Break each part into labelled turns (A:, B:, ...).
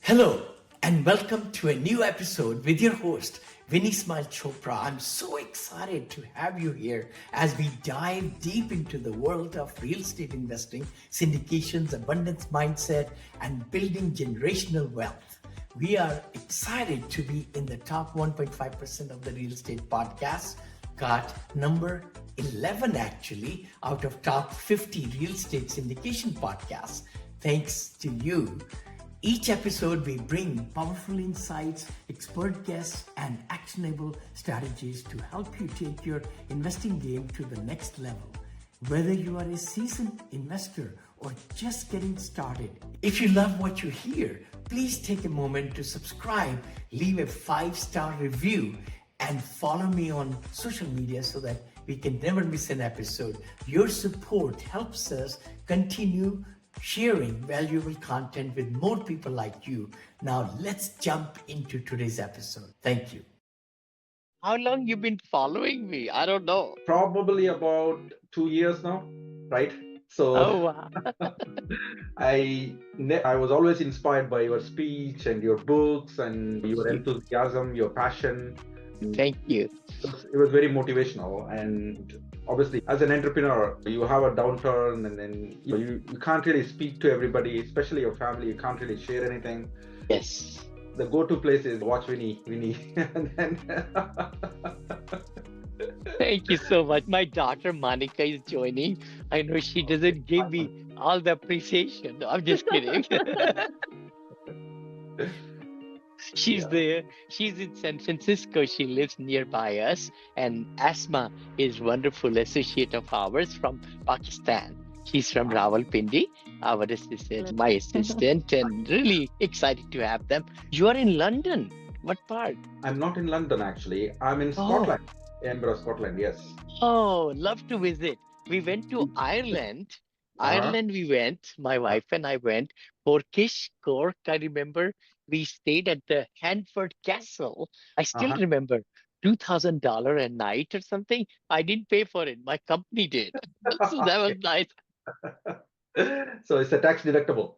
A: Hello, and welcome to a new episode with your host, Vinney Chopra. I'm so excited to have you here as we dive deep into the world of real estate investing, syndications, abundance mindset, and building generational wealth. We are excited to be in the top 1.5% of the real estate podcasts, got number 11 actually out of top 50 real estate syndication podcasts. Thanks to you. Each episode, we bring powerful insights, expert guests, and actionable strategies to help you take your investing game to the next level. Whether you are a seasoned investor or just getting started, if you love what you hear, please take a moment to subscribe, leave a 5-star review, and follow me on social media so that we can never miss an episode. Your support helps us continue sharing valuable content with more people like you. Now let's jump into today's episode. Thank you.
B: How long you been following me? I don't know.
C: Probably about 2 years now, right? So
B: Oh, wow.
C: I was always inspired by your speech and your books and your enthusiasm, your passion.
B: Thank you.
C: It was very motivational. And obviously, as an entrepreneur, you have a downturn, and then you can't really speak to everybody, especially your family. You can't really share anything.
B: Yes.
C: The go-to place is watch Vinney, and then
B: Thank you so much. My daughter Monica is joining. I know she doesn't give me all the appreciation. No, I'm just kidding. She's
C: Yeah.
B: there. She's in San Francisco. She lives nearby us. And Asma is wonderful associate of ours from Pakistan. She's from Rawalpindi, our assistant, my assistant, and really excited to have them. You are in London. What part?
C: I'm not in London actually. I'm in
B: Oh,
C: Scotland, Edinburgh, Scotland. Yes.
B: oh, love to visit. We went to Ireland.
C: Uh-huh.
B: Ireland, we went, my wife and I went. Corkish, Cork, I remember. We stayed at the Hanford Castle. I still
C: Uh-huh.
B: remember $2,000 a night or something. I didn't pay for it. My company did. So that was
C: Okay.
B: nice.
C: So it's a tax deductible.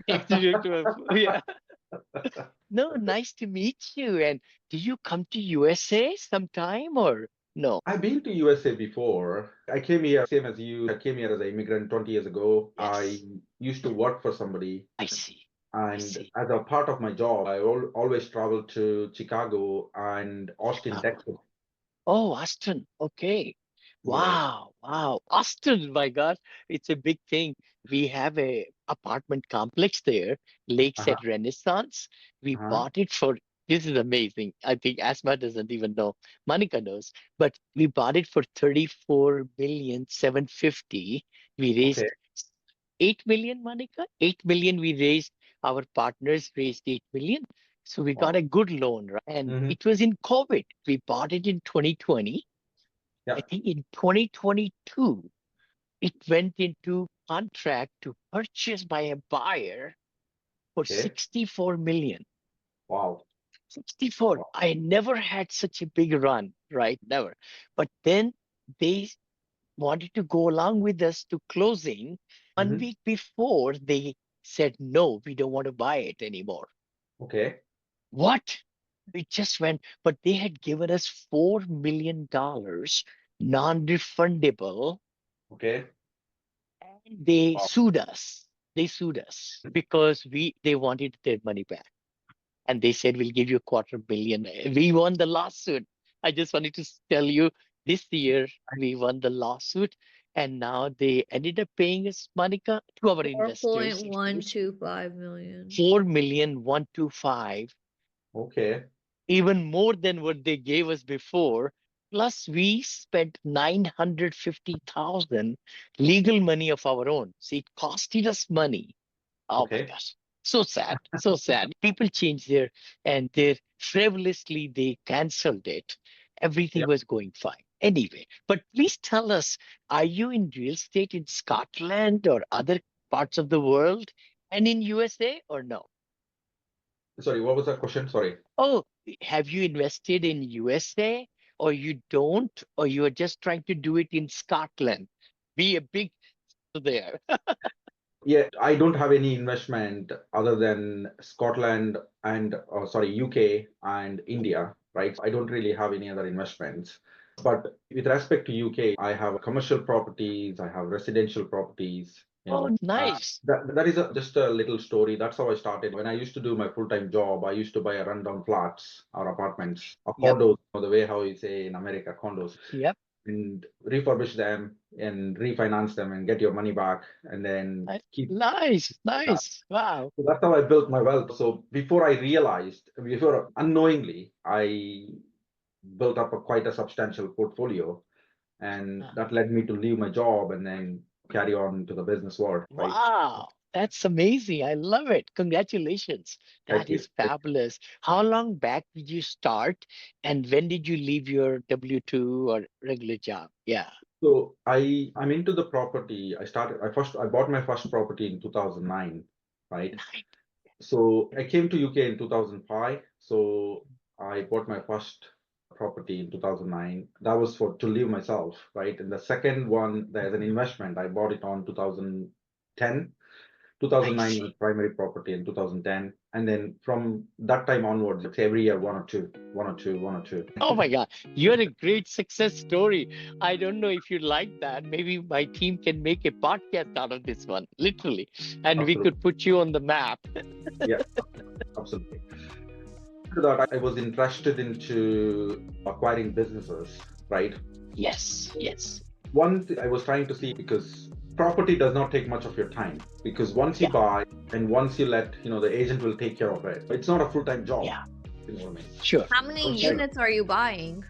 B: Excellent. Yeah. No, nice to meet you. And do you come to USA sometime or no?
C: I've been to USA before. I came here same as you. I came here as an immigrant 20 years ago. I
B: Yes.
C: used to work for somebody,
B: I see. I
C: and
B: see.
C: as a part of my job, I always travel to Chicago and Austin,
B: Chicago.
C: Texas.
B: Oh, Austin. Okay.
C: Yes.
B: Wow. Wow. Austin, my God, it's a big thing. We have a apartment complex there,
C: Uh-huh.
B: Lakeside Renaissance. We
C: Uh-huh.
B: bought it for, this is amazing. I think Asma doesn't even know. Monica knows, but we bought it for 34,750,000. We
C: Okay.
B: raised 8 million, Monica. 8 million we raised. Our partners raised 8 million. So we got
C: Wow.
B: a good loan, right? And
C: Mm-hmm.
B: it was in COVID. We bought it in 2020. I
C: Yeah.
B: think in 2022, it went into contract to purchase by a buyer for
C: Okay.
B: 64 million.
C: Wow.
B: 64.
C: Wow.
B: I never had such a big run, right? Never. But then they wanted to go along with us to closing. One
C: Mm-hmm.
B: week before, they said, no, we don't want to buy it anymore.
C: Okay.
B: What? We just went, but they had given us $4 million non-refundable,
C: Okay.
B: and they
C: Wow.
B: sued us. They sued us because they wanted their money back. And they said, we'll give you $250,000. We won the lawsuit. I just wanted to tell you this year we won the lawsuit. And now they ended up paying us, Monica, to our investors,
D: 4.125 million.
B: 4,125,000,
C: Okay.
B: even more than what they gave us before. Plus, we spent 950,000 legal money of our own. So it costed us money. Oh my
C: Okay.
B: gosh. So sad. So sad. People change their and they frivolously they canceled it. Everything
C: Yeah.
B: was going fine. Anyway, but please tell us, are you in real estate in Scotland or other parts of the world and in USA or no?
C: Sorry, what was that question? Sorry.
B: Oh, have you invested in USA or you don't, or you are just trying to do it in Scotland? Be a big there.
C: Yeah, I don't have any investment other than Scotland and UK and India, right? I don't really have any other investments. But with respect to UK, I have commercial properties, I have residential properties.
B: Oh, nice.
C: That is just a little story. That's how I started. When I used to do my full-time job, I used to buy a rundown flats or apartments or
B: Yep.
C: condos, the way how you say in America, condos,
B: Yep.
C: and refurbish them and refinance them and get your money back and then keep.
B: Nice. Wow.
C: So that's how I built my wealth. So before unknowingly, I built up quite a substantial portfolio, and that led me to leave my job and then carry on to the business world, right?
B: Wow. That's amazing. I love it. Congratulations.
C: Thank
B: That
C: you.
B: is fabulous. How long back did you start and when did you leave your W-2 or regular job? Yeah.
C: So I'm into the property. I bought my first property in 2009, right?
B: Nice.
C: So I came to UK in 2005. So I bought my first property in 2009. That was to live myself, right? And the second one, there's an investment. I bought it on 2010. 2009 was primary property in 2010. And then from that time onwards, it's every year one or two.
B: Oh my God, you're a great success story. I don't know if you like that. Maybe my team can make a podcast out of this one, literally, and we
C: Absolutely.
B: could put you on the map.
C: Yeah, absolutely. After that, I was interested into acquiring businesses, right?
B: Yes.
C: One thing I was trying to see, because property does not take much of your time, because once you
B: Yeah.
C: buy and once you let, the agent will take care of it. It's not a full-time job.
B: Yeah.
C: You know what I mean?
B: Sure.
D: How many
C: Okay.
D: units are you buying?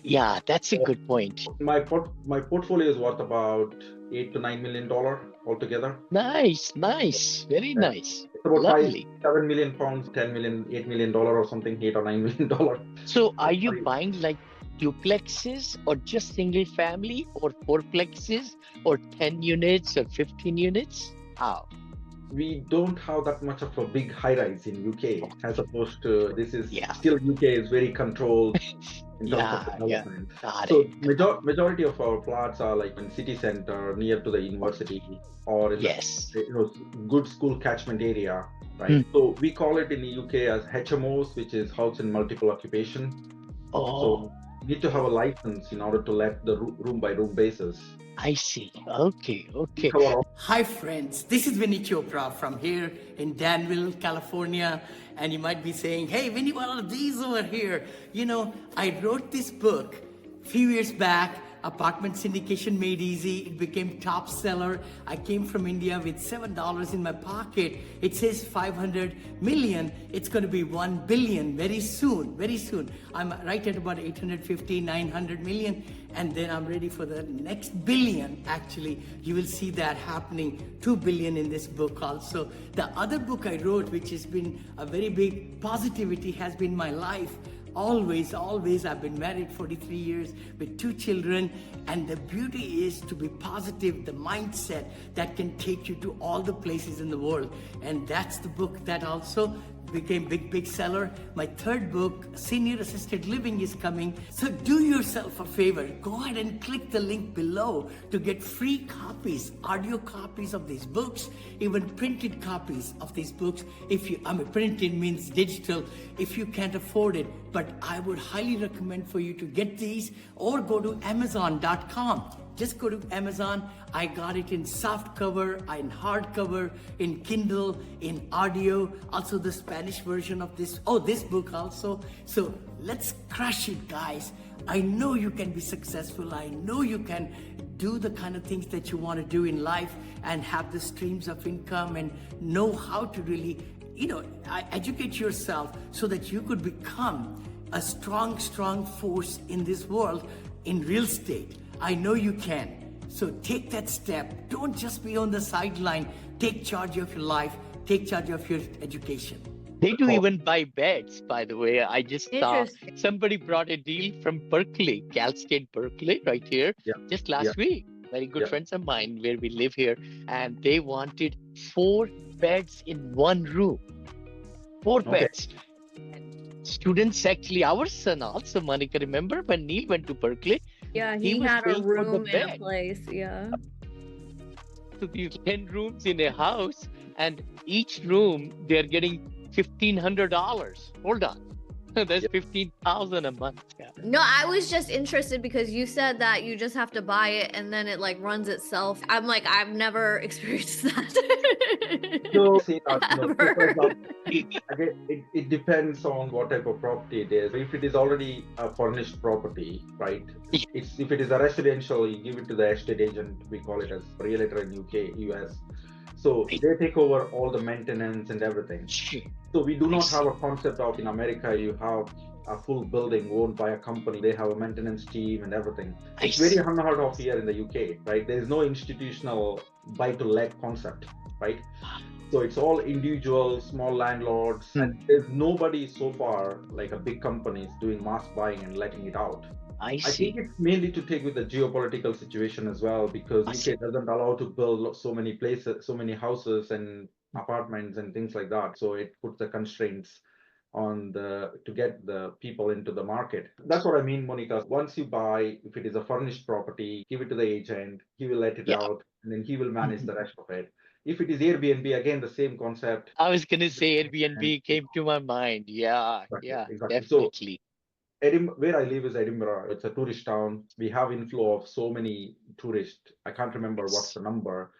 B: Yeah, that's a good point.
C: My portfolio is worth about $8 to $9 million altogether.
B: Nice. Very nice.
C: It's about
B: Lovely.
C: 7 million pounds, 10 million, $8 million or something, $8 or $9 million.
B: So are you buying like duplexes or just single family or fourplexes or 10 units or 15 units? How?
C: We don't have that much of a big high rise in UK, as opposed to
B: Yeah.
C: still UK is very controlled in terms of
B: Yeah.
C: development.
B: Got
C: So
B: it.
C: majority of our plots are like in city center, near to the university, or in
B: Yes.
C: the good school catchment area, right? So we call it in the UK as HMOs, which is house and multiple occupation.
B: Oh,
C: So you need to have a license in order to let the room by room basis.
B: I see. Okay.
C: Cover all.
A: Hi friends, this is Vinney Chopra from here in Danville, California. And you might be saying, hey Vinney, what are these over here? I wrote this book a few years back, Apartment Syndication Made Easy. It became top seller. I came from India with $7 in my pocket. It says 500 million. It's going to be 1 billion very soon. I'm right at about 850, 900 million. And then I'm ready for the next billion. Actually, you will see that happening, 2 billion in this book also. The other book I wrote, which has been a very big positivity, has been my life. Always, I've been married 43 years with 2 children, and the beauty is to be positive, the mindset that can take you to all the places in the world. And that's the book that also became big seller. My third book, Senior Assisted Living, is coming. So do yourself a favor, go ahead and click the link below to get free copies, audio copies of these books, even printed copies of these books. Printed means digital if you can't afford it, but I would highly recommend for you to get these, or go to Amazon.com. Just go to Amazon. I got it in soft cover, in hardcover, in Kindle, in audio, also the Spanish version of this book also. So let's crush it, guys. I know you can be successful. I know you can do the kind of things that you want to do in life and have the streams of income and know how to really, educate yourself so that you could become a strong force in this world in real estate. I know you can. So take that step. Don't just be on the sideline. Take charge of your life. Take charge of your education.
B: They do even buy beds, by the way. I just saw
D: Interesting.
B: somebody brought a deal from Berkeley, Cal State Berkeley, right here, just last week. Very good friends of mine where we live here, and they wanted 4 beds in one room. 4 beds. And students, actually, our son also, Monica, remember when Neil went to Berkeley?
D: Yeah,
B: He
D: he
B: was
D: had a
B: paying for the
D: room in a
B: bed.
D: place. Yeah.
B: to these 10 rooms in a house, and each room they're getting $1,500. Hold on. That's 15,000 a month. Yeah.
D: No, I was just interested because you said that you just have to buy it and then it like runs itself. I'm like, I've never experienced that.
C: No, see, so for
D: Ever.
C: example, again, it depends on what type of property it is. If it is already a furnished property, right?
B: Yeah.
C: If it is a residential, you give it to the estate agent. We call it as realtor in UK, US. So they take over all the maintenance and everything. So we do not have a concept of in America you have a full building owned by a company. They have a maintenance team and everything. It's very unheard of here in the UK, right? There is no institutional buy to let concept, right? So it's all individual, small landlords, and there's nobody so far like a big company is doing mass buying and letting it out.
B: I
C: I
B: see.
C: think it's mainly to take with the geopolitical situation as well, because UK doesn't allow to build so many places, so many houses and apartments and things like that. So it puts the constraints on to get the people into the market. That's what I mean, Monica. Once you buy, if it is a furnished property, give it to the agent, he will let it
B: Yeah.
C: out, and then he will manage the rest of it. If it is Airbnb, again, the same concept.
B: I was going to say Airbnb came to my mind. Yeah, yeah,
C: Exactly. So
B: definitely.
C: where I live is Edinburgh. It's a tourist town. We have inflow of so many tourists. I can't remember what's the number.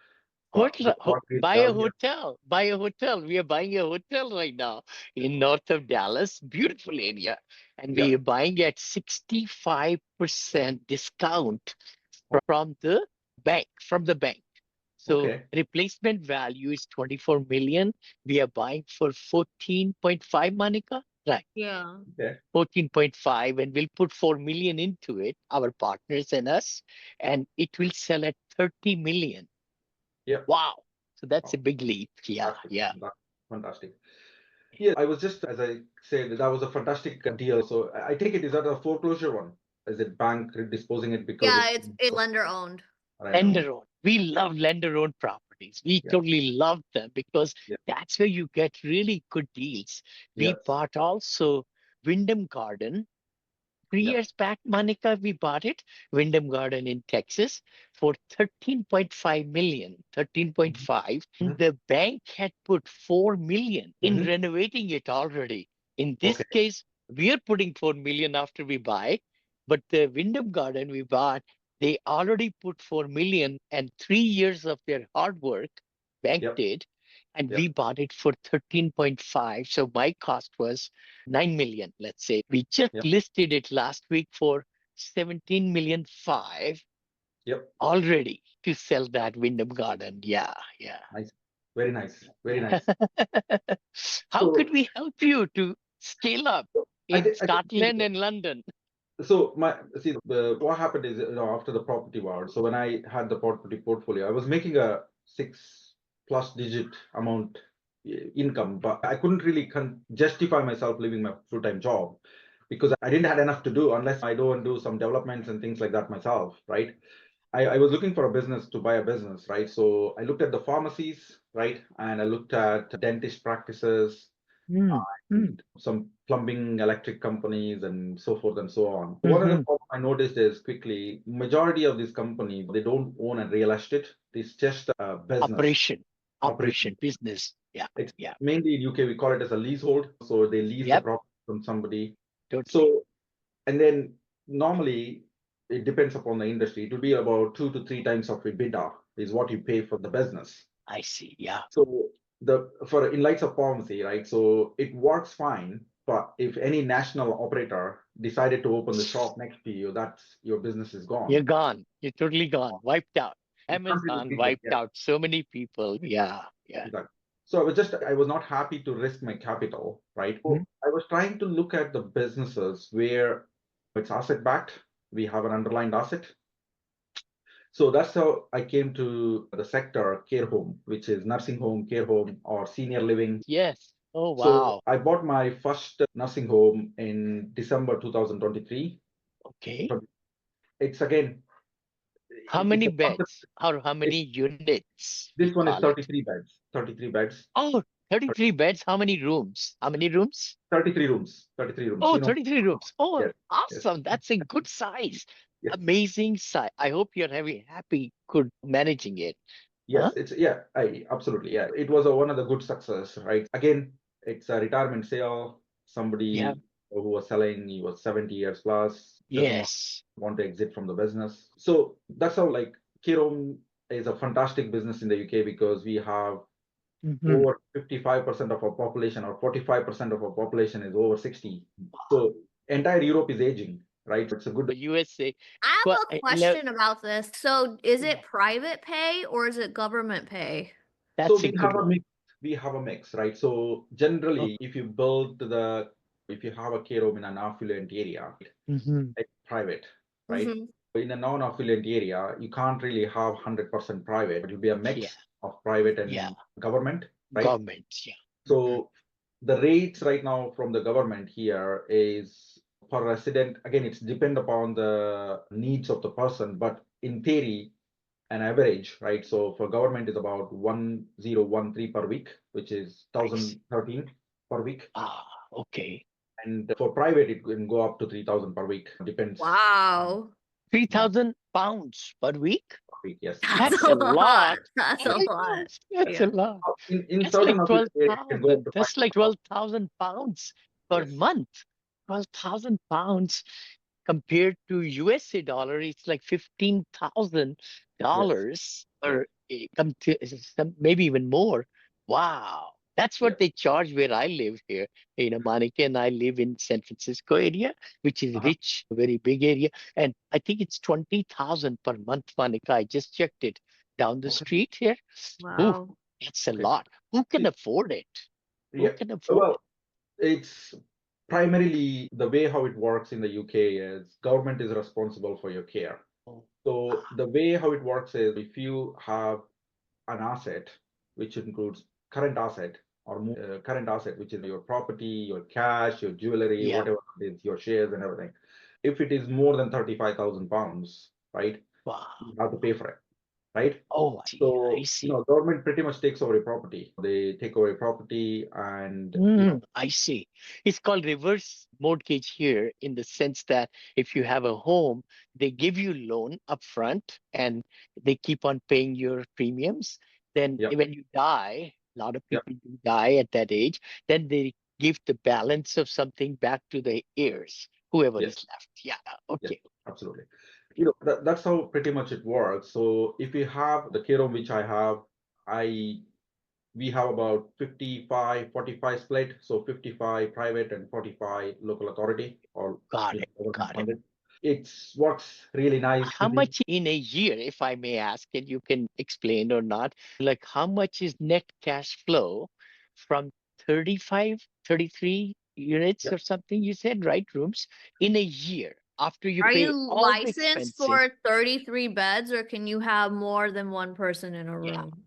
C: But what we
B: Buy a
C: tell you,
B: hotel. Buy a hotel. We are buying a hotel right now in north of Dallas. Beautiful area. And we are buying at 65% discount from the bank. So
C: okay,
B: replacement value is 24 million. We are buying for 14.5, Monica. Right.
D: Yeah.
C: okay,
B: 14.5, and we'll put 4 million into it, our partners and us, and it will sell at 30 million.
C: yeah,
B: Wow. So that's a
C: wow,
B: big leap. Yeah,
C: fantastic,
B: yeah.
C: fantastic. Yeah, I was just, as I said, that was a fantastic deal. So I take it, is that a foreclosure one? Is it bank disposing it because
D: Yeah,
C: it's
D: it's lender owned.
B: Lender owned. We love lender owned properties. We
C: Yeah,
B: totally love them because
C: yeah,
B: that's where you get really good deals. We
C: yes,
B: bought also Wyndham Garden. 3 years back, Monica, we bought it, Wyndham Garden in Texas, for 13.5 million, 13.5. And the bank had put 4 million in renovating it already. In this
C: okay,
B: case, we are putting 4 million after we buy, but the Wyndham Garden we bought, they already put 4 million and 3 years of their hard work, bank
C: yep,
B: did, and
C: yep,
B: we bought it for 13.5. So my cost was 9 million, let's say. We just
C: yep,
B: listed it last week for 17 million 5
C: yep.
B: already to sell that Wyndham Garden. Yeah, yeah.
C: Nice, very nice, very nice.
B: How
C: So
B: could we help you to scale up in
C: I think
B: Scotland and London?
C: so what happened is after the property war. So when I had the property portfolio, I was making a 6+ digit amount income, but I couldn't really justify myself leaving my full-time job because I didn't have enough to do unless I go and do some developments and things like that myself, right? I was looking for a business to buy a business, right? So I looked at the pharmacies, right? And I looked at dentist practices, and some plumbing, electric companies, and so forth and so on. One of the problem I noticed is quickly, majority of these companies, they don't own a real estate. It's just a business
B: Operation,
C: operation.
B: business. Yeah,
C: It's
B: yeah.
C: mainly in UK, we call it as a leasehold. So they lease the
B: Yep,
C: property from somebody.
B: totally.
C: So, and then normally it depends upon the industry. It will be about 2 to 3 times of EBITDA is what you pay for the business.
B: I see. Yeah.
C: So for in lights of pharmacy, right? So it works fine, but if any national operator decided to open the shop next to you, that's your business is
B: You're
C: gone.
B: gone. You're totally gone. Wiped out.
C: You can't really
B: Amazon
C: beat them.
B: wiped out so many people. Yeah, yeah.
C: Exactly. So I was not happy to risk my capital, right? So I was trying to look at the businesses where it's asset backed. We have an underlying asset. So that's how I came to the sector care home, which is nursing home, care home, or senior living.
B: Yes. Oh,
C: So
B: wow.
C: I bought my first nursing home in December 2023.
B: Okay.
C: So it's again,
B: How
C: it's
B: many
C: a concept.
B: beds or how
C: It's,
B: many units we
C: this one is
B: call it?
C: 33 beds. 33 beds.
B: Oh, 33 beds. How many rooms? How many rooms?
C: 33 rooms. 33 rooms.
B: Oh, 33 rooms. Oh,
C: Yes, yes,
B: awesome. That's a good size.
C: yes.
B: Amazing size. I hope you're having happy, good managing it.
C: Yes, it's I absolutely it was one of the good success, right? Again, it's a retirement sale. Somebody who was selling, he was 70 years plus, doesn't want to exit from the business. So that's how like Kirom is a fantastic business in the UK because we have over 55% of our population or 45% of our population is over 60. So entire Europe is aging, right? It's a good
B: USA.
D: I have a question about this. So is it private pay or is it government pay?
C: So we have a mix. We have a mix, right? So generally, if you have a care home in an affluent area, it's private, right? In a non-affluent area, you can't really have 100% private. It will be a mix of private and government, right?
B: Government,
C: So the rates right now from the government here is per resident. Again, it's depend upon the needs of the person, but in theory, an average, right? So for government is about 1013 per week, which is 1013 per week.
B: Okay.
C: And for private, it can go up to 3000 per week. Depends.
D: Wow.
B: 3,000 pounds per week?
C: Per week, yes.
B: That's a lot.
D: That's a lot.
B: That's a lot.
C: In
B: That's
C: certain
B: like
C: affiliate areas, it can go up
B: 12,000.
C: to
B: That's like 12,000 pounds per month. 12,000 pounds compared to USA dollar, it's like $15,000 or maybe even more. Wow. That's what they charge where I live here. Monica and I live in San Francisco area, which is rich, very big area. And I think it's 20,000 per month, Monica. I just checked it down the street here.
D: Wow.
B: Ooh, that's a lot. Who can afford it? Who can afford
C: Well, it's primarily the way how it works in the UK is government is responsible for your care. So the way how it works is if you have an asset, which includes current asset or current asset, which is your property, your cash, your jewelry, whatever it is, your shares and everything. If it is more than 35,000 pounds, right, you have to pay for it, right?
B: Oh, I see.
C: Government pretty much takes over a property. They take over a property and
B: I see. It's called reverse mortgage here in the sense that if you have a home, they give you loan upfront and they keep on paying your premiums. Then when you die, a lot of people do die at that age, then they give the balance of something back to the heirs, whoever is left. Yeah, okay.
C: Absolutely. That's how pretty much it works. So if you have the care home, which I have, we have about 55-45 split. So 55 private and 45 local authority or
B: Got it.
C: It works really nice.
B: How much in a year, if I may ask, and you can explain or not, like how much is net cash flow from 35, 33 units or something you said, right? Rooms in a year after you
D: Are
B: pay
D: you
B: all the
D: licensed
B: expenses.
D: for 33 beds or can you have more than one person in a room?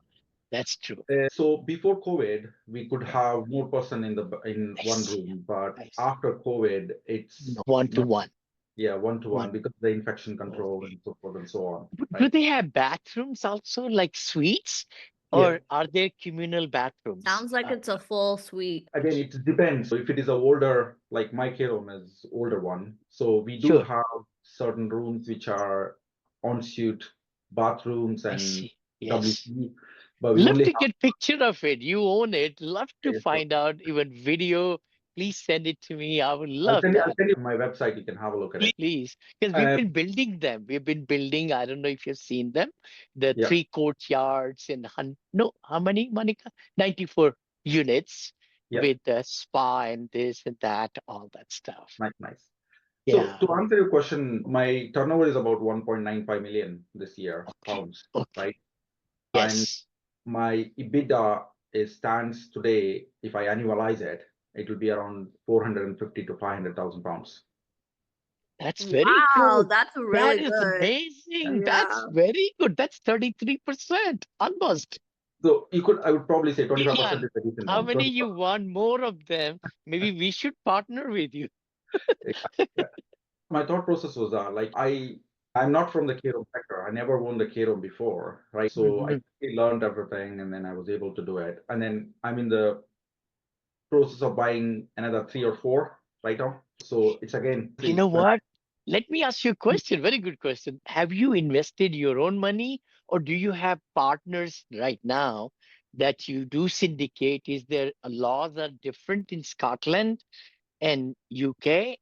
B: That's true.
C: So before COVID, we could have more person in one room, but after COVID, it's
B: one to one.
C: Yeah, 1-to-1 because of the infection control and so forth and so on.
B: Do they have bathrooms also, like suites, or are there communal bathrooms?
D: Sounds like it's a full suite.
C: Again, it depends. So if it is a older, like my care home is older one, so we do have certain rooms which are ensuite bathrooms and WC, but we
B: Love
C: only
B: to get picture of it. You own it. Love to find out even video. Please send it to me. I would love
C: I'll
B: that.
C: send you my website. You can have a look at it.
B: Please, because we've been building them. We've been building. I don't know if you've seen them. The 3 courtyards and how many, Monica? 94 units with the spa and this and that, all that stuff.
C: Nice. So to answer your question, my turnover is about 1.95 million this year pounds, right? And my EBITDA stands today, if I annualize it, it will be around 450 to 500,000 pounds.
B: That's very good.
D: That's really good.
B: That is amazing. That's very good. That's 33%, almost.
C: So I would probably say 25% is a decent
B: How
C: one.
B: many you want more of them? Maybe we should partner with you.
C: My thought process was I'm not from the care home sector. I never owned a care home before, right? So I learned everything and then I was able to do it. And then I'm in the process of buying another 3 or 4 right now. So it's again.
B: You know what? Let me ask you a question. Very good question. Have you invested your own money or do you have partners right now that you do syndicate? Is there laws are different in Scotland and UK?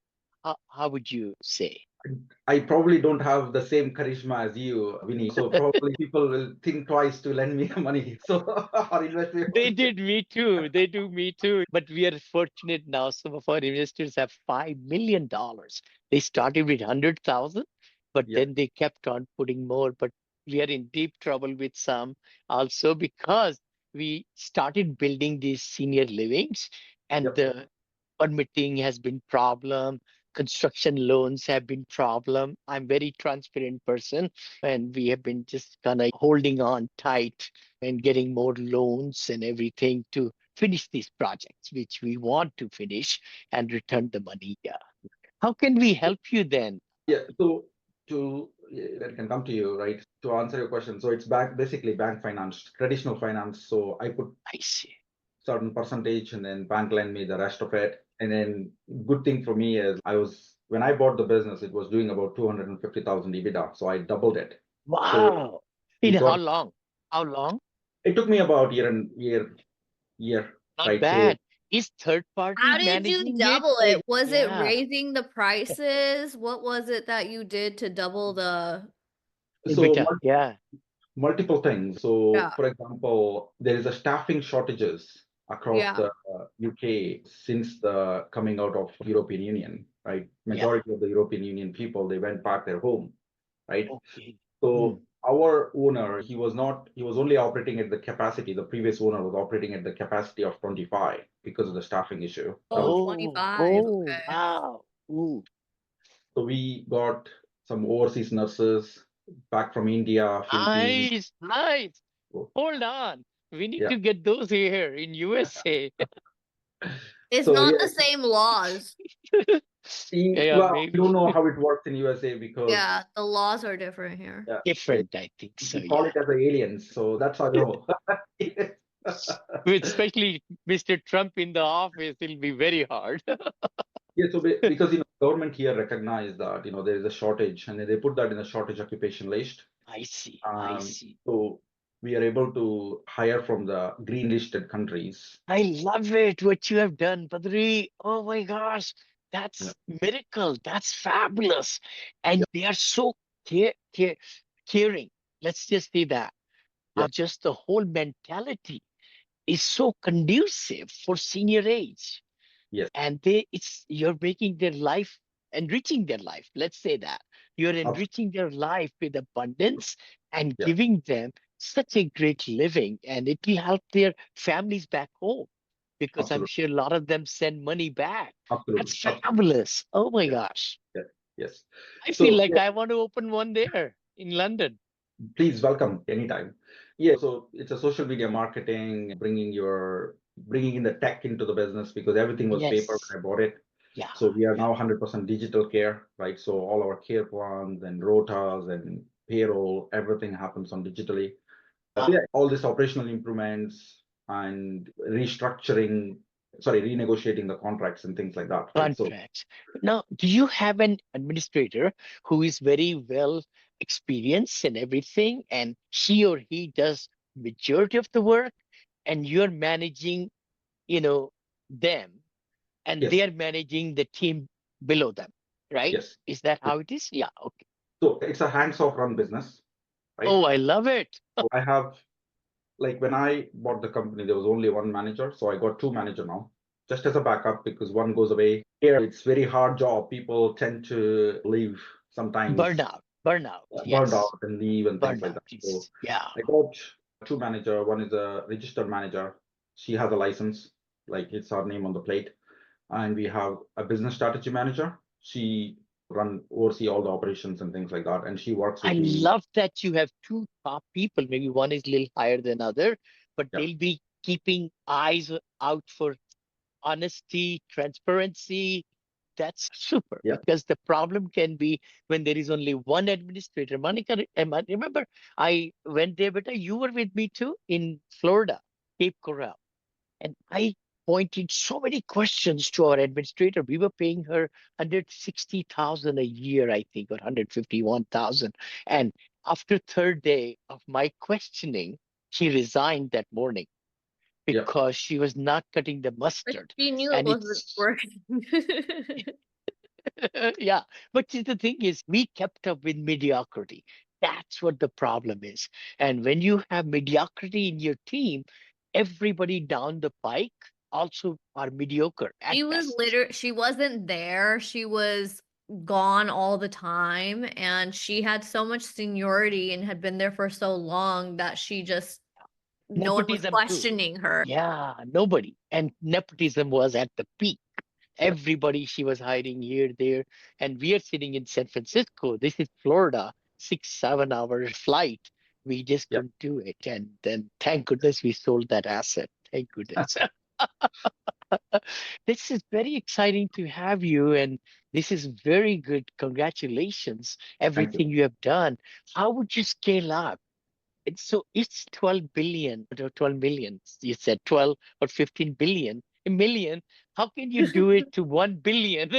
B: How would you say?
C: I probably don't have the same charisma as you, Vinny. So probably people will think twice to lend me money. So or invest me.
B: They did me too. They do me too. But we are fortunate now. Some of our investors have $5 million. They started with 100,000, but
C: Yeah,
B: then they kept on putting more. But we are in deep trouble with some also because we started building these senior livings, and
C: yep.
B: the permitting has been problem. Construction loans have been problem. I'm very transparent person, and we have been just kind of holding on tight and getting more loans and everything to finish these projects, which we want to finish and return the money. Yeah. How can we help you then?
C: Yeah. So that can come to you, right? To answer your question. So it's basically bank finance, traditional finance. So I put
B: I see.
C: certain percentage and then bank lend me the rest of it. And then good thing for me is when I bought the business, it was doing about 250,000 EBITDA. So I doubled it. So
B: Wow.
C: we
B: In how
C: got,
B: long? How long?
C: it took me about year,
B: Not
C: right? So
B: bad. Is third party
D: How did you
B: managing it?
D: double
B: Or
D: it? Was it
B: yeah,
D: raising the prices? What was it that you did to double the
C: so
B: EBITDA. Yeah.
C: multiple things. So,
D: yeah,
C: for example, there is a staffing shortages across
D: yeah,
C: the UK since the coming out of European Union, right?
B: Yeah.
C: Majority of the European Union people, they went back their home, right?
B: Okay. Hmm.
C: So our owner, he was only operating at the capacity. The previous owner was operating at the capacity of 25 because of the staffing issue. That
D: oh,
C: was,
B: Oh,
D: 25.
B: oh,
D: Okay.
B: wow. Ooh.
C: so we got some overseas nurses back from India, Philippines.
B: Nice, nice.
C: So,
B: Hold on. We need
C: yeah.
B: to get those here in USA.
D: It's
C: So
D: not
C: yeah,
D: the same laws.
B: Yeah,
C: well, I
B: maybe
C: don't know how it works in USA because
D: Yeah, the laws are different here.
C: they,
B: different, I think so.
C: we call
B: Yeah.
C: it as the aliens. So that's how I know.
B: With especially Mr. Trump in the office, it'll be very hard.
C: Yeah, so because government here recognize that there is a shortage, and they put that in a shortage occupation list.
B: I see. I
C: Um,
B: see.
C: so we are able to hire from the green listed countries.
B: I love it what you have done, Badri. Oh my gosh,
C: Yeah,
B: that's miracle. That's fabulous. And
C: yeah,
B: they are so caring. Let's just say that.
C: yeah,
B: Just the whole mentality is so conducive for senior age.
C: yes,
B: And you're making their life, enriching their life. Let's say that. You're
C: absolutely,
B: enriching their life with abundance and
C: yeah,
B: giving them such a great living, and it will help their families back home because I'm
C: absolutely,
B: sure a lot of them send money back.
C: absolutely,
B: That's
C: absolutely,
B: fabulous. Oh my
C: yeah,
B: gosh.
C: yeah, yes.
B: I feel
C: So
B: like
C: yeah,
B: I want to open one there in London.
C: please welcome anytime. Yeah, so it's a social media marketing, bringing in the tech into the business because everything was paper
B: Yes.
C: when I bought it.
B: Yeah.
C: So we are
B: Yeah.
C: now 100% digital care, right? So all our care plans and rotas and payroll, everything happens on digitally. So
B: Ah,
C: yeah, all these operational improvements and renegotiating the contracts and things like that, right? So
B: contracts. Now, do you have an administrator who is very well experienced in everything, and she or he does majority of the work, and you're managing, you know, them, and they
C: yes,
B: are managing the team below them, right?
C: yes,
B: Is that
C: yes.
B: how it is? Yeah. Okay.
C: So it's a hands-off run business, right?
B: Oh, I love it.
C: So I have like when I bought the company, there was only one manager. So I got two manager now, just as a backup because one goes away. Here, it's very hard job. People tend to leave sometimes
B: Burnout, burnout.
C: burned
B: Yes,
C: out and leave and things like
B: burnout.
C: that. So
B: Yes. Yeah.
C: I got two manager. One is a registered manager. She has a license, like it's her name on the plate. And we have a business strategy manager. She oversee all the operations and things like that. And she works
B: I
C: with me.
B: love that you have two top people. Maybe one is a little higher than other, but
C: Yeah,
B: they'll be keeping eyes out for honesty, transparency. That's super
C: yeah,
B: because the problem can be when there is only one administrator. Monica, remember I went there, but you were with me too in Florida, Cape Coral. And I pointed so many questions to our administrator. We were paying her 160,000 a year, I think, or 151,000. And After third day of my questioning, she resigned that morning
C: Yeah.
B: because she was not cutting the
D: But
B: mustard.
D: she knew it
B: And
D: wasn't
B: it's
D: working.
B: yeah, but see, the thing is, we kept up with mediocrity. That's what the problem is. And when you have mediocrity in your team, everybody down the pike also are mediocre at
D: She was
B: best.
D: she wasn't there. She was gone all the time, and she had so much seniority and had been there for so long that she just no one was
B: Nepotism too.
D: questioning her.
B: Yeah, nobody. And nepotism was at the peak. Everybody, she was hiding here, there. And we are sitting in San Francisco. This is Florida, 6, 7 hour flight. We just
C: Yeah.
B: couldn't do it. And then thank goodness we sold that asset. Thank goodness. This is very exciting to have you. And this is very good. Congratulations,
C: Thank you.
B: everything you have done. How would you scale up? It's 12 billion or 12 million. You said 12 or 15 billion, a million. How can you do it to 1 billion?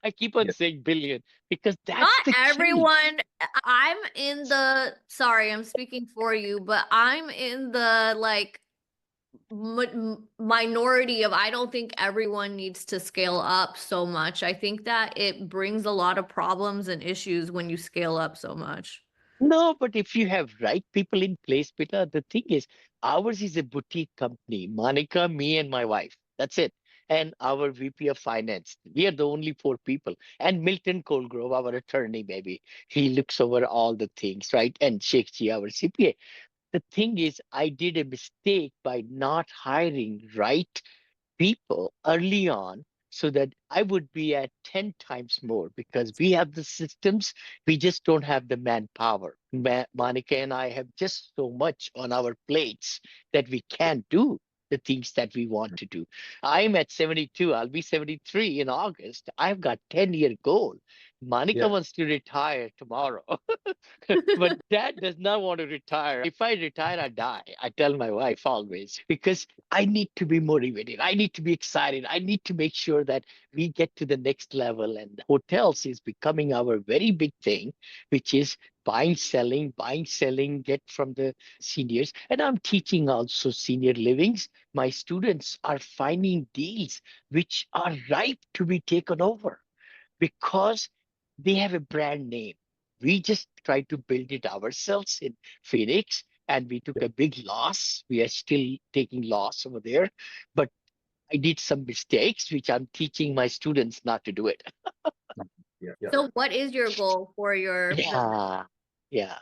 B: I keep on
C: Yeah.
B: saying billion because that's
D: Not
B: the key.
D: everyone. I'm in the sorry, I'm speaking for you, but I'm in the like minority of I don't think everyone needs to scale up so much. I think that it brings a lot of problems and issues when you scale up so much.
B: No, but if you have right people in place, Peter, the thing is, ours is a boutique company. Monica, me, and my wife. That's it. And our VP of Finance. We are the only four people. And Milton Colgrove, our attorney, maybe. He looks over all the things, right? And Shakespeare, our CPA. The thing is, I did a mistake by not hiring right people early on so that I would be at 10 times more because we have the systems, we just don't have the manpower. Monica and I have just so much on our plates that we can't do the things that we want to do. I'm at 72, I'll be 73 in August. I've got 10-year goal. Monica
C: Yeah.
B: wants to retire tomorrow. But dad does not want to retire. If I retire, I die. I tell my wife always because I need to be motivated. I need to be excited. I need to make sure that we get to the next level. And hotels is becoming our very big thing, which is buying, selling, get from the seniors. And I'm teaching also senior livings. My students are finding deals which are ripe to be taken over because they have a brand name. We just tried to build it ourselves in Phoenix and we took a big loss. We are still taking loss over there, but I did some mistakes, which I'm teaching my students not to do it.
C: Yeah. Yeah.
D: So what is your goal for your business?
B: Yeah. Yeah.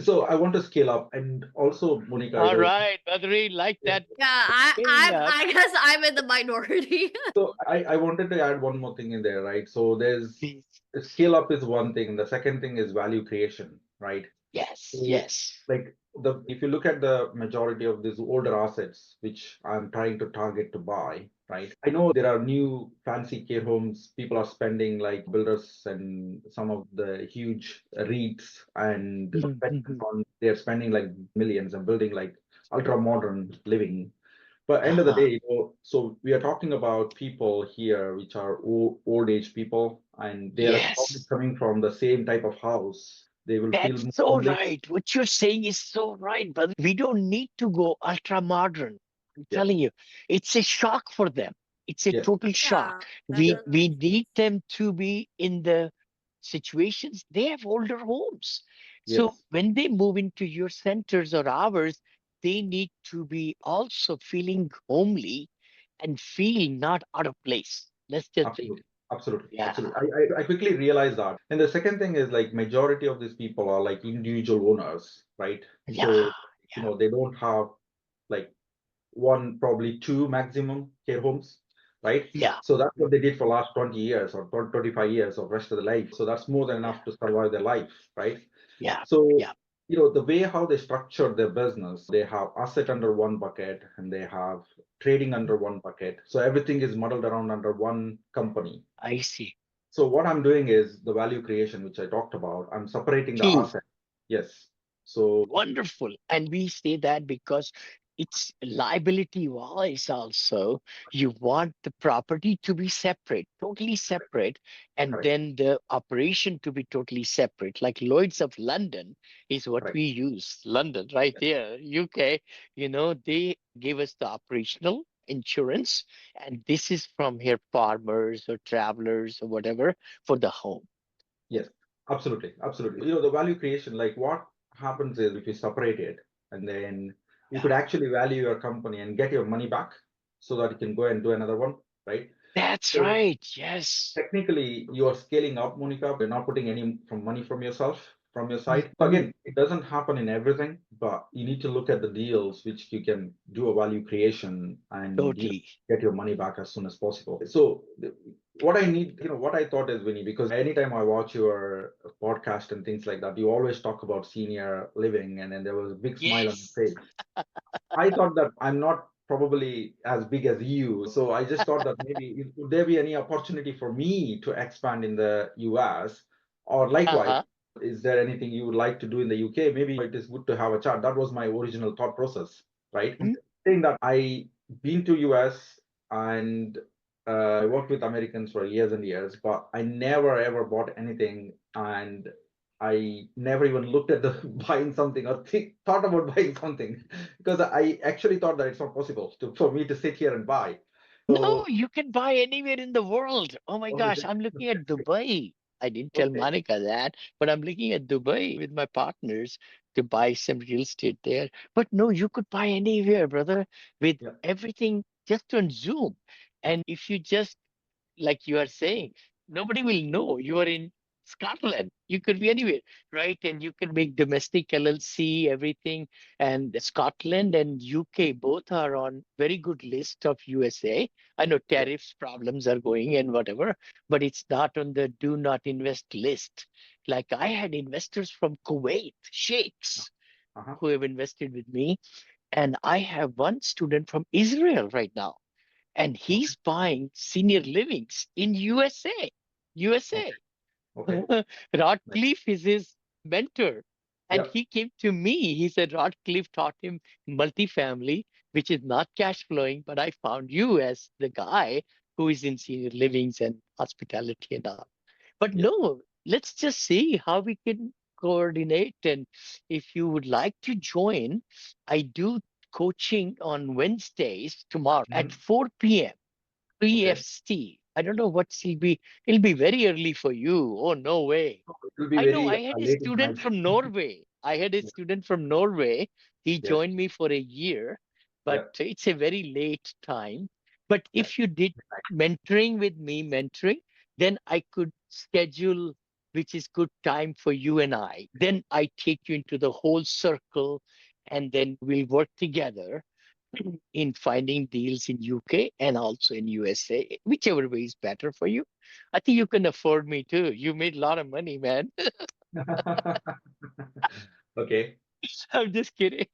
C: So I want to scale up, and also, Monica,
B: All right, Badri, like
C: yeah.
B: that.
D: Yeah,
B: Scaling up.
D: I guess I'm in the minority.
C: So I wanted to add one more thing in there, right? So there's
B: Please.
C: scale up is one thing. The second thing is value creation, right?
B: Yes,
C: So,
B: yes.
C: like the if you look at the majority of these older assets, which I'm trying to target to buy, right? I know there are new fancy care homes. People are spending like builders and some of the huge REITs and pension
B: Mhm.
C: funds. They're spending like millions and building like ultra modern living. But end of the
B: Uh-huh.
C: day, so we are talking about people here, which are old age people, and they are probably
B: Yes.
C: coming from the same type of house. They will feel
B: That's
C: more
B: so
C: homely.
B: right. What you're saying is so right, but we don't need to go ultra modern. I'm
C: Yeah.
B: telling you, it's a shock for them. It's a
C: Yes.
B: total shock.
D: Yeah, that
C: Yeah.
D: does
B: We
D: make
B: need them to be in the situations. They have older homes. So
C: Yes.
B: when they move into your centers or ours, they need to be also feeling homely and feel not out of place. Let's just say,
C: Absolutely. Absolutely.
B: yeah,
C: Absolutely. I quickly realized that. And the second thing is like majority of these people are like individual owners, right?
B: yeah,
C: So, they don't have like one, probably two maximum care homes, right?
B: yeah,
C: So that's what they did for last 20 years or 25 years of rest of the life. So that's more than
B: yeah,
C: enough to survive their life, right?
B: yeah,
C: So,
B: yeah.
C: the way how they structure their business, they have asset under one bucket and they have trading under one bucket. So everything is muddled around under one company.
B: I see.
C: So what I'm doing is the value creation, which I talked about. I'm separating the
B: Two.
C: asset. Yes. So
B: Wonderful. And we say that because it's liability wise also. You want the property to be separate, totally separate, and
C: Correct.
B: then the operation to be totally separate. Like Lloyd's of London is what
C: Correct.
B: we use. London, right there, UK, they give us the operational insurance, and this is from here farmers or travelers or whatever for the home.
C: Yes, absolutely, absolutely. The value creation, like what happens is if you separate it and then you could actually value your company and get your money back so that you can go and do another one, right?
B: That's
C: So
B: right. Yes.
C: technically you are scaling up, Monica. You're not putting any from money from yourself, from your side.
B: Mhm.
C: Again, it doesn't happen in everything, but you need to look at the deals which you can do a value creation and
B: Totally.
C: get your money back as soon as possible. So what I need, what I thought is, Vinny, because anytime I watch your podcast and things like that, you always talk about senior living, and then there was a big smile on
B: Yes.
C: your face. I thought that I'm not probably as big as you, so I just thought that maybe would there be any opportunity for me to expand in the US, or likewise,
B: Uh-huh.
C: is there anything you would like to do in the UK? Maybe it is good to have a chat. That was my original thought process, right?
B: Mhm.
C: Saying that I been to US and I worked with Americans for years and years, but I never ever bought anything, and I never even looked at the buying something or thought about buying something because I actually thought that it's not possible for me to sit here and buy.
B: No,
C: So,
B: you can buy anywhere in the world. Oh my
C: oh, is
B: gosh,
C: it?
B: I'm looking at Dubai. I didn't tell
C: Okay.
B: Monica that, but I'm looking at Dubai with my partners to buy some real estate there. But no, you could buy anywhere, brother, with
C: Yeah.
B: everything just on Zoom. And if you just like you are saying, nobody will know you are in Scotland. You could be anywhere, right? And you can make domestic LLC, everything. And Scotland and UK both are on very good list of USA. I know
C: Yeah.
B: tariffs problems are going and whatever, but it's not on the do not invest list. Like I had investors from Kuwait, sheikhs,
C: Uh-huh.
B: who have invested with me. And I have one student from Israel right now, and
C: Okay.
B: he's buying senior livings in USA.
C: Okay.
B: USA.
C: Okay. Nice.
B: Rodcliffe is his mentor. And
C: Yeah.
B: he came to me. He said Rodcliffe taught him multifamily, which is not cash flowing, but I found you as the guy who is in senior livings and hospitality and all. But
C: Yeah.
B: no, let's just see how we can coordinate. And if you would like to join, I do coaching on Wednesdays tomorrow at
C: Mhm.
B: 4 p.m.
C: Okay.
B: PST. I don't know what it'll be very early for you. Oh, no way.
C: It will be
B: I know
C: very
B: I had a
C: late in the
B: student
C: night.
B: from Norway. I had a
C: Yeah.
B: student from Norway. He
C: Yeah.
B: joined me for a year, but
C: Yeah.
B: it's a very late time. But
C: Yeah.
B: if you did mentoring with me, then I could schedule which is good time for you and I. Then I take you into the whole circle, and then we'll work together in finding deals in UK and also in USA, whichever way is better for you. I think you can afford me too. You made a lot of money, man.
C: Okay.
B: I'm just kidding.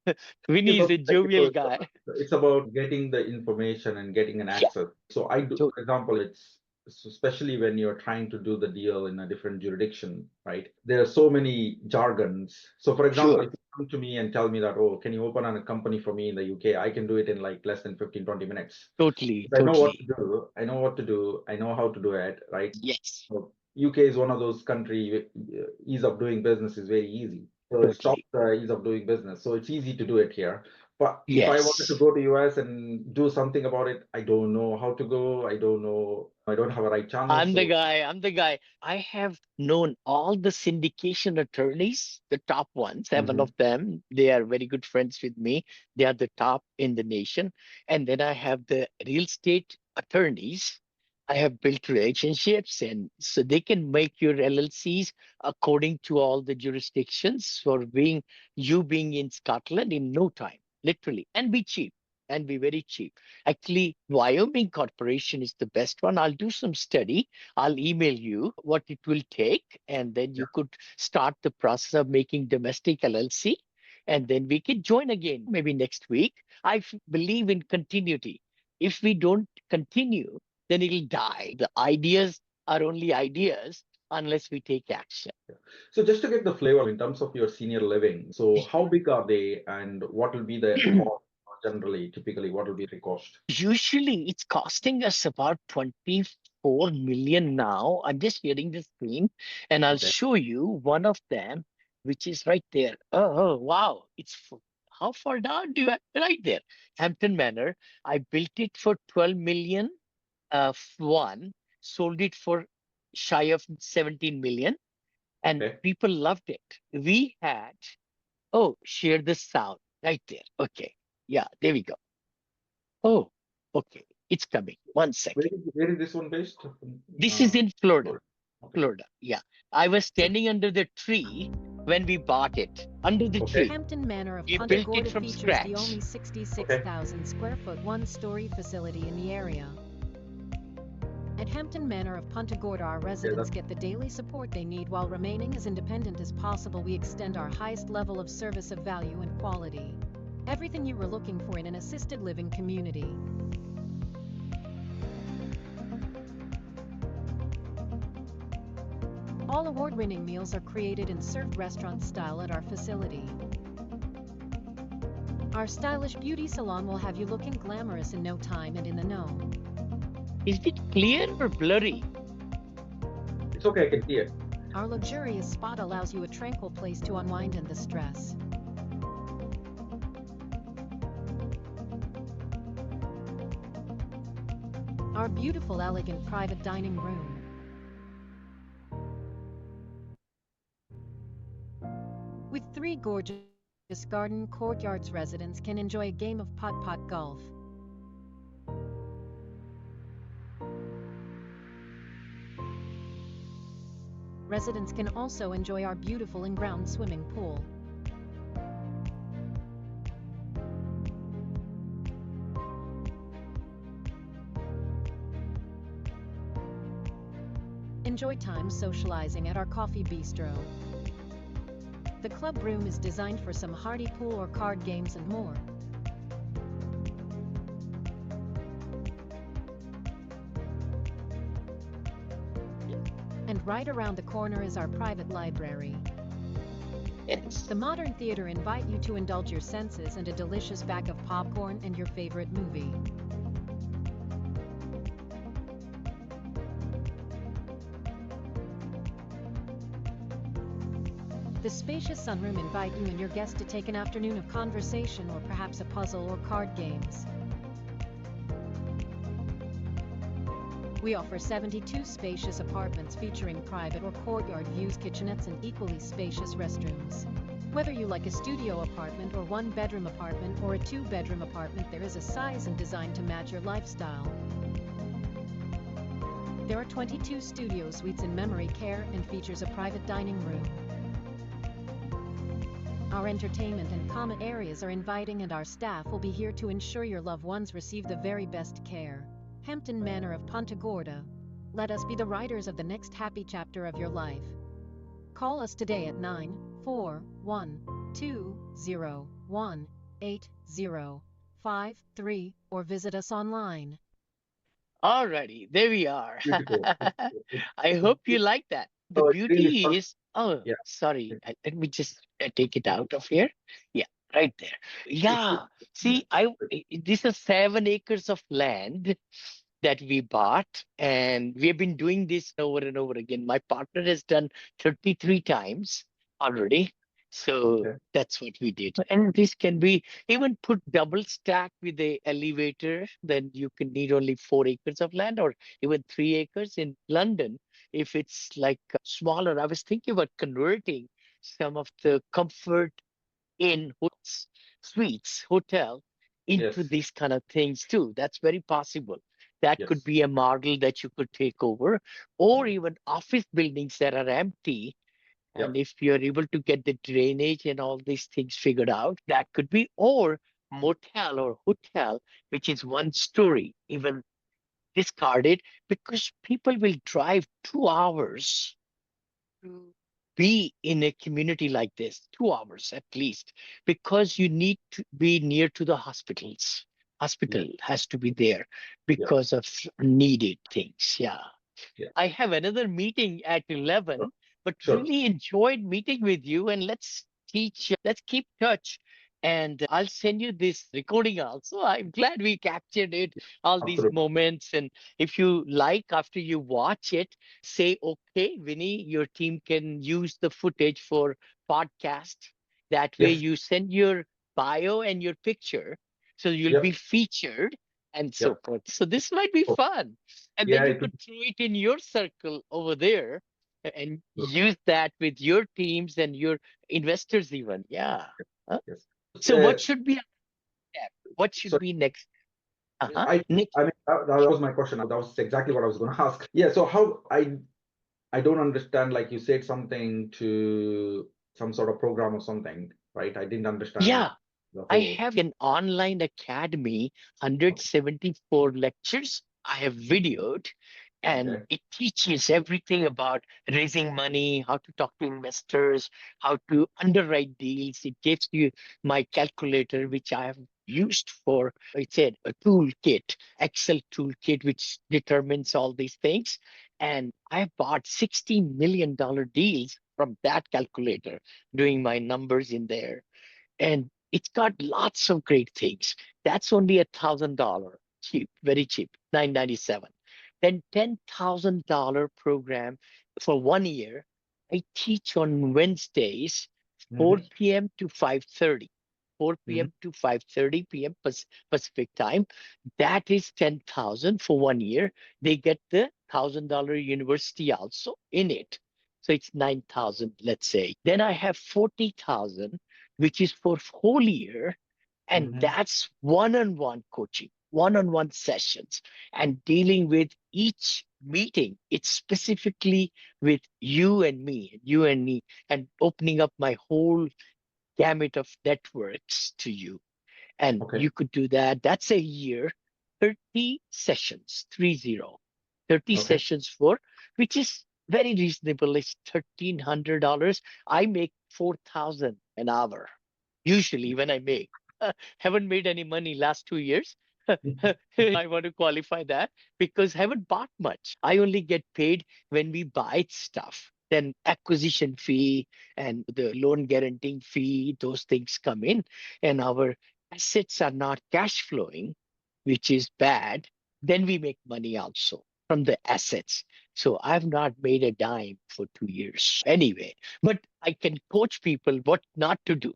C: Think
B: Vinny is
C: about
B: a
C: like,
B: jovial guy.
C: it's about getting the information and getting an
B: Yeah.
C: access. So I do,
B: So
C: for example, it's especially when you're trying to do the deal in a different jurisdiction, right? There are so many jargons. So for example,
B: sure.
C: if you come to me and tell me that, oh, can you open a company for me in the UK? I can do it in like less than 15, 20 minutes.
B: Totally,
C: I know what
B: totally.
C: to do. I know what to do. I know how to do it, right?
B: Yes,
C: So UK is one of those country ease of doing business is very easy. So it stops
B: totally.
C: the ease of doing business. So it's easy to do it here. But if I wanted to
B: Yes.
C: go to US and do something about it, I don't know how to go. I don't know. I don't have a right channel.
B: I'm the
C: So
B: guy. I'm the guy. I have known all the syndication attorneys, the top ones, seven
C: Mhm.
B: of them. They are very good friends with me. They are the top in the nation. And then I have the real estate attorneys. I have built relationships, and so they can make your LLCs according to all the jurisdictions for being in Scotland in no time, literally, and be cheap and be very cheap. Actually, Wyoming Corporation is the best one. I'll do some study. I'll email you what it will take, and then
C: Yeah.
B: you could start the process of making domestic LLC, and then we can join again maybe next week. Believe in continuity. If we don't continue, then it'll die. The ideas are only ideas. unless we take action.
C: So just to get the flavor in terms of your senior living, so how big are they and what will be the cost generally, typically, what will be the cost?
B: Usually it's costing us about 24 million now. I'm just sharing the screen and I'll
C: Okay.
B: show you one of them, which is right there. Oh, wow. How far down do you have? Right there. Hampton Manor. I built it for 12 million. One, sold it for shy of 17 million, and
C: Okay.
B: people loved it. We had, share the sound right there. Okay. Yeah, there we go. Oh, okay. It's coming. One second.
C: Where is this one based?
B: This is in Florida.
C: Florida. Okay.
B: Florida. Yeah. I was standing under the tree when we bought it. Under the
C: Okay.
B: tree.
E: Hampton Manor of
B: We
E: Punta
B: built it
E: Gorda
B: from
E: features the
B: scratch.
E: only 66,000 square foot one-story facility in the area. At Hampton Manor of Punta Gorda, our residents get the daily support they need while remaining as independent as possible. We extend our highest level of service of value and quality. Everything you were looking for in an assisted living community. All award-winning meals are created and served restaurant style at our facility. Our stylish beauty salon will have you looking glamorous in no time and in the know.
B: Is it clear or blurry?
C: It's okay, I can see it.
E: Our luxurious spot allows you a tranquil place to unwind and distress. Our beautiful, elegant private dining room. With 3 gorgeous garden courtyards, residents can enjoy a game of putt-putt golf. Residents can also enjoy our beautiful in-ground swimming pool. Enjoy time socializing at our coffee bistro. The club room is designed for some hearty pool or card games and more. And right around the corner is our private library.
B: Yes.
E: The Modern Theater invite you to indulge your senses and a delicious bag of popcorn and your favorite movie. The spacious sunroom invite you and your guests to take an afternoon of conversation or perhaps a puzzle or card games. We offer 72 spacious apartments featuring private or courtyard views, kitchenettes, and equally spacious restrooms. Whether you like a studio apartment or one-bedroom apartment or a two-bedroom apartment, there is a size and design to match your lifestyle. There are 22 studio suites in memory care and features a private dining room. Our entertainment and common areas are inviting, and our staff will be here to ensure your loved ones receive the very best care. Hampton Manor of Punta Gorda. Let us be the writers of the next happy chapter of your life. Call us today at 941-201-8053 or visit us online.
B: Alrighty, there we are.
C: Beautiful.
B: I hope you like that. The
C: So it's really
B: beauty
C: fun.
B: is,
C: Yeah.
B: sorry, let me just take it out of here. Yeah, right there. Yeah, see, this is 7 acres of land that we bought, and we have been doing this over and over again. My partner has done 33 times already. So
C: Okay.
B: that's what we did. And this can be even put double stack with the elevator, then you can need only 4 acres of land or even 3 acres in London. If it's like smaller, I was thinking about converting some of the comfort in suites, hotel into
C: Yes.
B: these kind of things too. That's very possible. That could
C: Yes.
B: be a model that you could take over, or even office buildings that are empty.
C: Yeah.
B: And if you're able to get the drainage and all these things figured out, that could be, or motel or hotel, which is 1 story, even discarded, because people will drive 2 hours to be in a community like this, 2 hours at least, because you need to be near to the hospitals. Hospital has to be there
C: Yeah.
B: because of needed things. Yeah.
C: Yeah.
B: I have another meeting at 11, but
C: Sure.
B: really enjoyed meeting with you. And let's let's keep touch. And I'll send you this recording also. I'm glad we captured it, all these
C: Absolutely.
B: moments. And if you like, after you watch it, say, okay, Vinny, your team can use the footage for podcast. That way
C: Yes.
B: you send your bio and your picture. So you'll
C: Yep.
B: be featured and so
C: Yep.
B: forth. So this might be
C: Oh,
B: fun. And
C: yeah.
B: then you could throw it in your circle over there and use that with your teams and your investors even. Yeah. Huh?
C: Yes.
B: So what should be our step? What should
C: So
B: be next? Uh-huh.
C: I
B: Next.
C: I mean that was my question. That was exactly what I was going to ask. Yeah. So how I don't understand. Like you said something to some sort of program or something, right? I didn't understand
B: Yeah.
C: the
B: I
C: whole.
B: have an online academy, 174 lectures I have videoed, and
C: Okay.
B: it teaches everything about raising money, how to talk to investors, how to underwrite deals. It gives you my calculator, which I have used for, it's a toolkit, Excel toolkit, which determines all these things. And I bought $60 million deals from that calculator, doing my numbers in there, and it's got lots of great things. That's only $1,000, cheap, very cheap, 997. Then $10,000 program for 1 year. I teach on Wednesdays,
C: Mm-hmm.
B: 4 p.m. to 5:30. 4
C: Mm-hmm.
B: p.m. to 5:30 p.m. Pacific time. That is 10,000 for 1 year. They get the $1,000 university also in it. So it's 9,000, let's say. Then I have 40,000, which is for whole year, and
C: Mm-hmm.
B: that's one-on-one coaching, one-on-one sessions, and dealing with each meeting. It's specifically with you and me, and opening up my whole gamut of networks to you. And
C: Okay.
B: you could do that. That's a year, 30 sessions, 30, 30
C: Okay.
B: sessions for, which is very reasonable. It's $1,300. I make 4,000 an hour, usually when I make. Haven't made any money last 2 years. I want to qualify that because haven't bought much. I only get paid when we buy stuff. Then acquisition fee and the loan guaranteeing fee, those things come in, and our assets are not cash flowing, which is bad, then we make money also from the assets. So I've not made a dime for 2 years anyway, but I can coach people what not to do.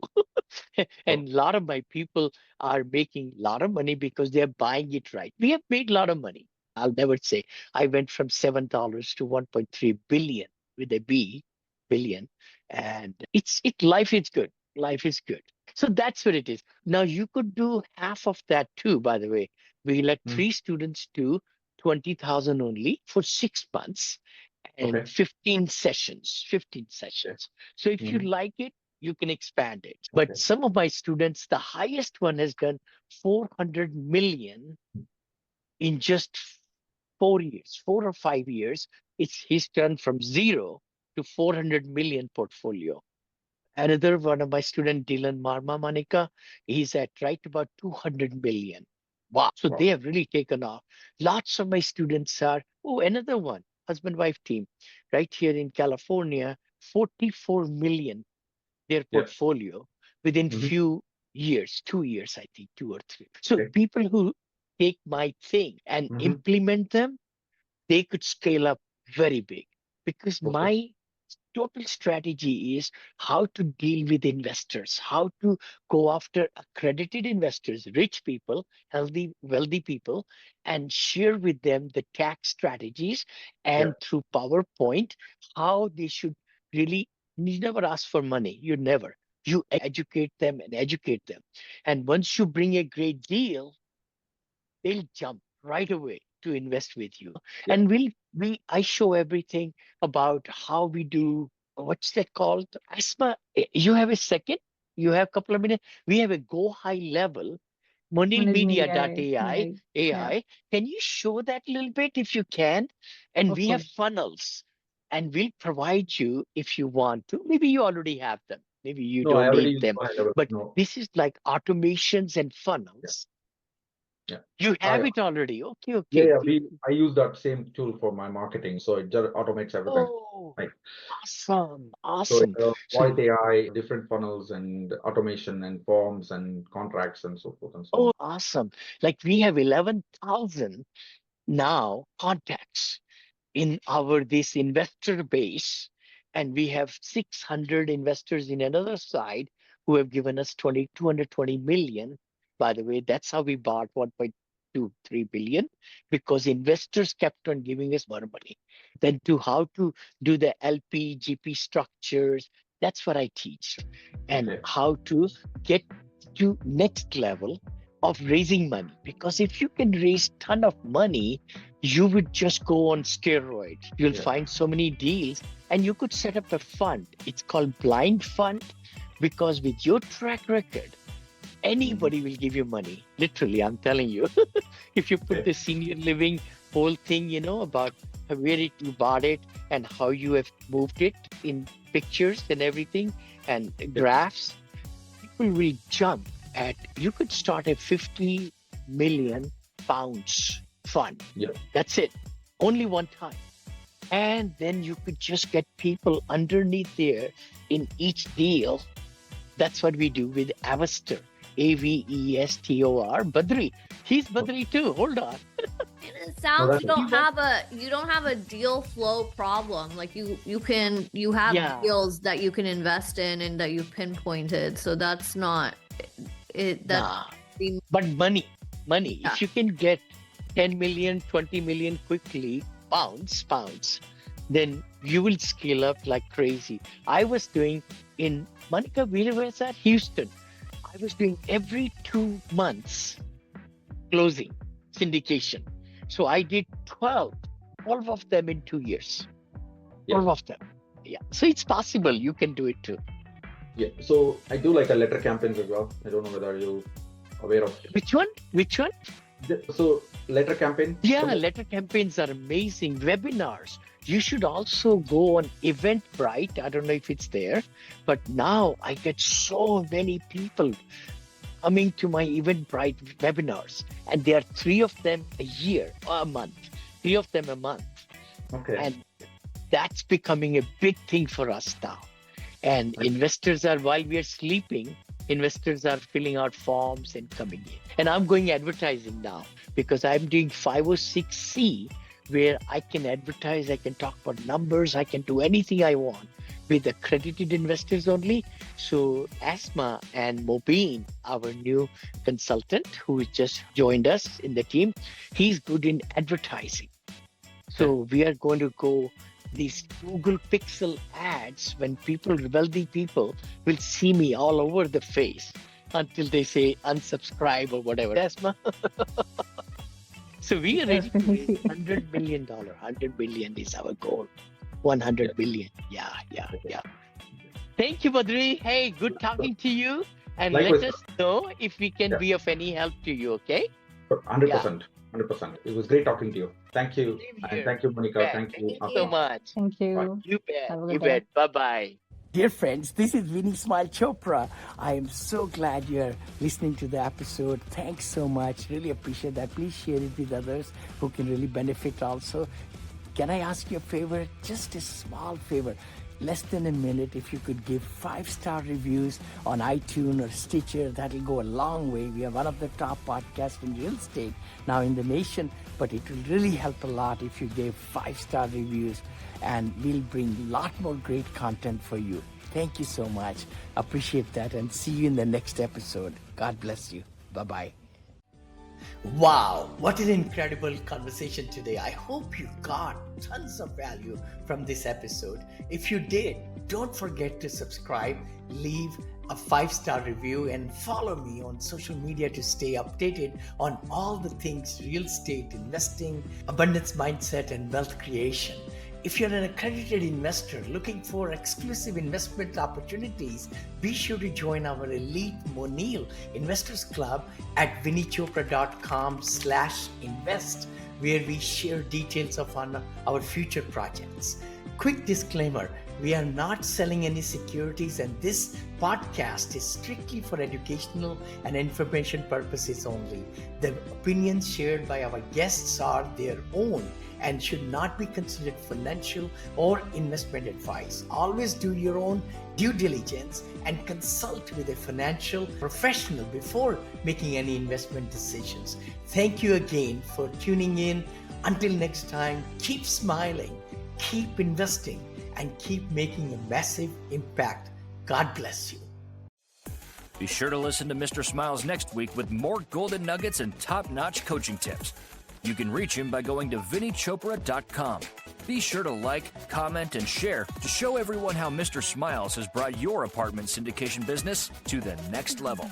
C: Oh,
B: And a lot of my people are making a lot of money because they're buying it right. We have made a lot of money. I'll never say I went from $7 to 1.3 billion with a billion, and life is good. Life is good. So that's what it is. Now you could do half of that too, by the way. We let
C: mm,
B: 3 students do 20,000 only for 6 months and
C: okay.
B: 15 sessions, 15
C: Okay.
B: sessions. So if you
C: Mm-hmm.
B: like it, you can expand it. But
C: Okay.
B: some of my students, the highest one has done 400 million in just 4 years, 4 or 5 years. He's done from zero to 400 million portfolio. Another one of my student, Dylan Marma Manika, he's at right about 200 million. Wow. So they
C: Wow.
B: have really taken off. Lots of my students are, oh, another one, husband wife team, right here in California, 44 million, their
C: Yep.
B: portfolio within
C: Mm-hmm.
B: few years, 2 years, I think, 2 or 3. So
C: Okay.
B: people who take my thing and
C: Mm-hmm.
B: implement them, they could scale up very big because
C: Okay.
B: my total strategy is how to deal with investors, how to go after accredited investors, rich people, healthy, wealthy people, and share with them the tax strategies and
C: Yep.
B: through PowerPoint, how they should really, you never ask for money. You never. You educate them and educate them. And once you bring a great deal, they'll jump right away to invest with you.
C: Yep.
B: And I show everything about how we do, what's that called? Asma, you have a second? You have a couple of minutes? We have a go high level,
F: Manage media,
B: monilmedia.ai,
F: right? Yeah,
B: AI. Can you show that a little bit if you can? And
F: of
B: we have
F: course.
B: funnels and we'll provide you if you want to. Maybe you already have them. Maybe you
C: No, I
B: don't
C: already
B: need
C: used
B: them.
C: my level.
B: But
C: No.
B: this is like automations and
C: Yeah.
B: funnels You have
C: I-
B: it already. Okay.
C: Yeah, I use that same tool for my marketing, so it just automates everything.
B: Oh,
C: Right.
B: awesome.
C: So
B: So,
C: voice AI, different funnels and automation and forms and contracts and so forth and so on.
B: awesome. Like we have 11,000 now contacts in our this investor base, and we have 600 investors in another side who have given us 220 million. By the way, that's how we bought 1.23 billion, because investors kept on giving us more money. Then to how to do the LP GP structures, that's what I teach, and
C: Okay.
B: how to get to next level of raising money. Because if you can raise ton of money, you would just go on steroids. You'll
C: Yeah.
B: find so many deals, and you could set up a fund. It's called blind fund, because with your track record, anybody will give you money. Literally, I'm telling you. If you put the senior living whole thing, about where you bought it and how you have moved it in pictures and everything and graphs, people will jump at. You could start a 50 million pounds fund.
C: Yeah.
B: That's it. Only one time. And then you could just get people underneath there in each deal. That's what we do with Avestor. Avestor. Badri. He's Badri too. Hold on.
D: It sounds
C: that's
D: you don't have a deal flow problem. Like you have
B: Yeah.
D: deals that you can invest in and that you've pinpointed. So that's not it. That
B: Nah.
D: the-
B: But money.
D: Yeah.
B: If you can get 10 million, 20 million quickly, pounds, then you will scale up like crazy. I was doing in Monica, where was that? Houston. I was doing every 2 months closing syndication. So I did 12 of them in 2 years. 12 of them. Yeah. So it's possible you can do it too.
C: Yeah. So I do like a letter campaigns as well. I don't know whether you're aware of.
B: Which one?
C: So letter campaign.
B: Yeah,
C: So-
B: letter campaigns are amazing. Webinars. You should also go on Eventbrite. I don't know if it's there, but now I get so many people coming to my Eventbrite webinars, and there are 3 of them a month. 3 of them a month.
C: Okay.
B: And that's becoming a big thing for us now. And investors are, while we are sleeping, investors are filling out forms and coming in. And I'm going advertising now because I'm doing 506C, where I can advertise, I can talk about numbers, I can do anything I want with accredited investors only. So Asma and Mobeen, our new consultant who just joined us in the team, he's good in advertising. So we are going to go these Google Pixel ads when wealthy people will see me all over the face until they say unsubscribe or whatever. Asma. So we are ready to raise $100 million. 100 billion is our goal. 100 billion. Yeah. Thank you, Badri. Hey, good talking to you. And
C: Likewise.
B: let us know if we can be of any help to you, okay?
C: 100%. 100%. It was great talking to you. Thank you.
B: Same
C: And
B: here.
C: thank you, Monica.
B: Yeah,
C: Thank you.
B: so much.
F: Thank you.
B: You bet.
F: Have a good
B: You
F: day.
B: bet. Bye-bye.
A: Dear friends, this is Vinney Smile Chopra. I am so glad you're listening to the episode. Thanks so much. Really appreciate that. Please share it with others who can really benefit also. Can I ask you a favor? Just a small favor. Less than a minute, if you could give 5-star reviews on iTunes or Stitcher, that'll go a long way. We are one of the top podcasts in real estate now in the nation, but it will really help a lot if you gave 5-star reviews, and we'll bring a lot more great content for you. Thank you so much. Appreciate that, and see you in the next episode. God bless you. Bye-bye. Wow, what an incredible conversation today. I hope you got tons of value from this episode. If you did, don't forget to subscribe, leave a 5-star review, and follow me on social media to stay updated on all the things real estate, investing, abundance mindset, and wealth creation. If you're an accredited investor looking for exclusive investment opportunities, be sure to join our elite Monil Investors Club at vinnychopra.com/invest, where we share details of our future projects. Quick disclaimer, We are not selling any securities, and this podcast is strictly for educational and information purposes only. The opinions shared by our guests are their own and should not be considered financial or investment advice. Always do your own due diligence and consult with a financial professional before making any investment decisions. Thank you again for tuning in. Until next time, keep smiling, keep investing, and keep making a massive impact. God bless you.
G: Be sure to listen to Mr. Smiles next week with more golden nuggets and top-notch coaching tips. You can reach him by going to VinneyChopra.com. Be sure to like, comment, and share to show everyone how Mr. Smiles has brought your apartment syndication business to the next level.